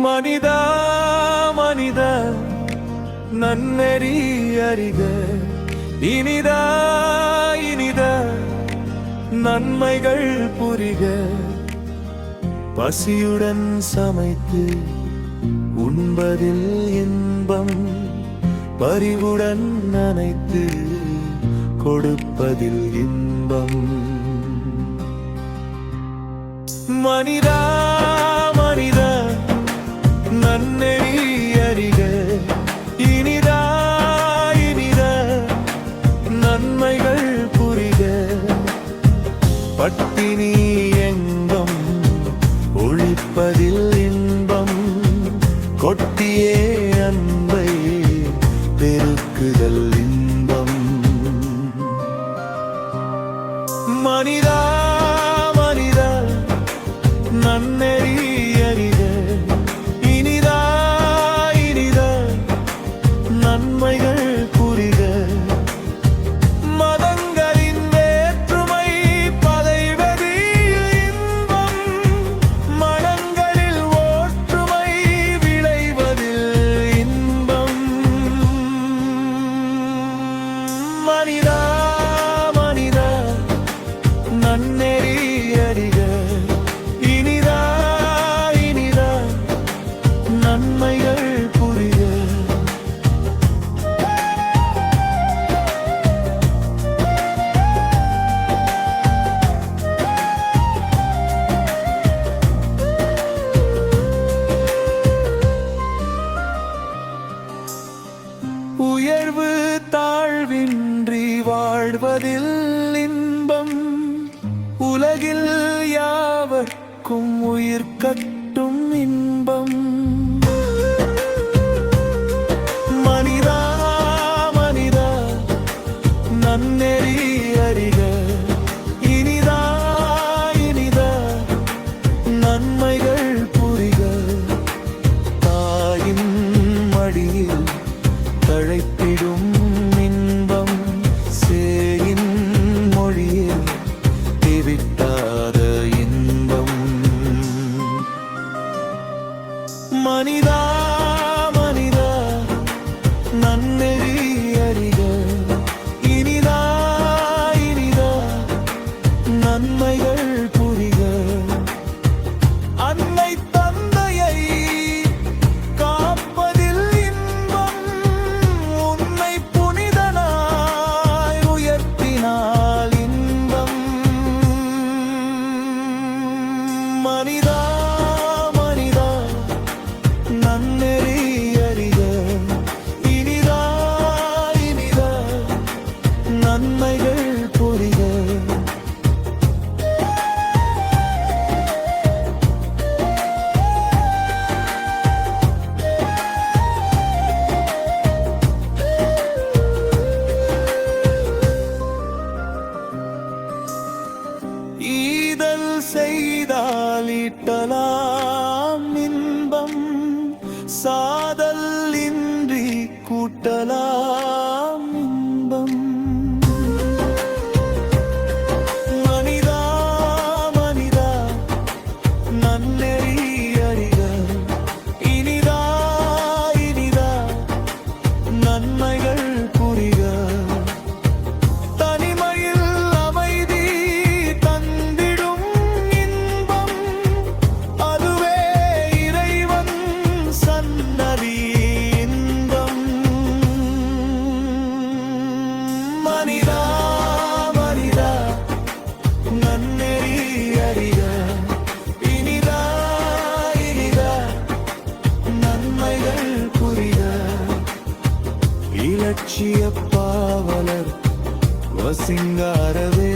மனிதா மனித நன்னெறி அறிக இனிதா இனித நன்மைகள் புரிக பசியுடன் சமைத்து உண்பதில் இன்பம் பரிவுடன் நனைத்து கொடுப்பதில் இன்பம் மனிதா மனித நன்னெறி அறிக இனிதா இனித நன்மைகள் புரிக பட்டினி எங்கும் ஒழிப்பதில் இன்பம் கொட்டியே அன்பை பெருக்குதல் இன்பம் மனிதா மனித நன்னெறி அறிக இனிதா இனித நன்மைகள் புரிக மதங்களின் வேற்றுமை பதைவதில் இன்பம் மனங்களில் ஒற்றுமை விளைவதில் இன்பம் மனிதா மனித நன்னெறி அறிக இனிதா இனித நன்மைகள் புரிக உயர்வு தாழ்வின்றி வாழ்வதில் இன்பம் உலகில் யாவர்க்கும் உயிர் கட்டும் இன்பம் மனிதா மனித நன்னெறி அறிக இனிதா இனித நன்மைகள் புரிக தாயின் மடியில் தழைத்திடும் இன்பம் சேயின் மொழியில் தேவிட்டாத இன்பம் மனிதா மனித நன்னெறி அறிக இனிதா இனித நன்மைகள் புரிக அன்னை தந்தையை காப்பதில் இன்பம் உன்னை புனிதனாய் உயர்த்தினால் இன்பம் மனிதா மனித நன்னெறி அறிக இனிதா இனித நன்மைகள் புரிக ஈதல் செய்தால் ஈட்டலாம் இன்பம் சாதல் இன்றி கூட்டலாம் இன்பம் மனிதா மனித நன்னெறி அறிக இனிதா இனித நன்மைகள் புரிக தனிமையில் அமைதி தந்திடும் இன்பம் அதுவே இறைவன் சன்னதி இன்பம் மனிதா மனித நன்னெறி அறிக இனிதா இனித நன்மைகள் புரிக இலட்சிய பாவலர் வசிங்காரவே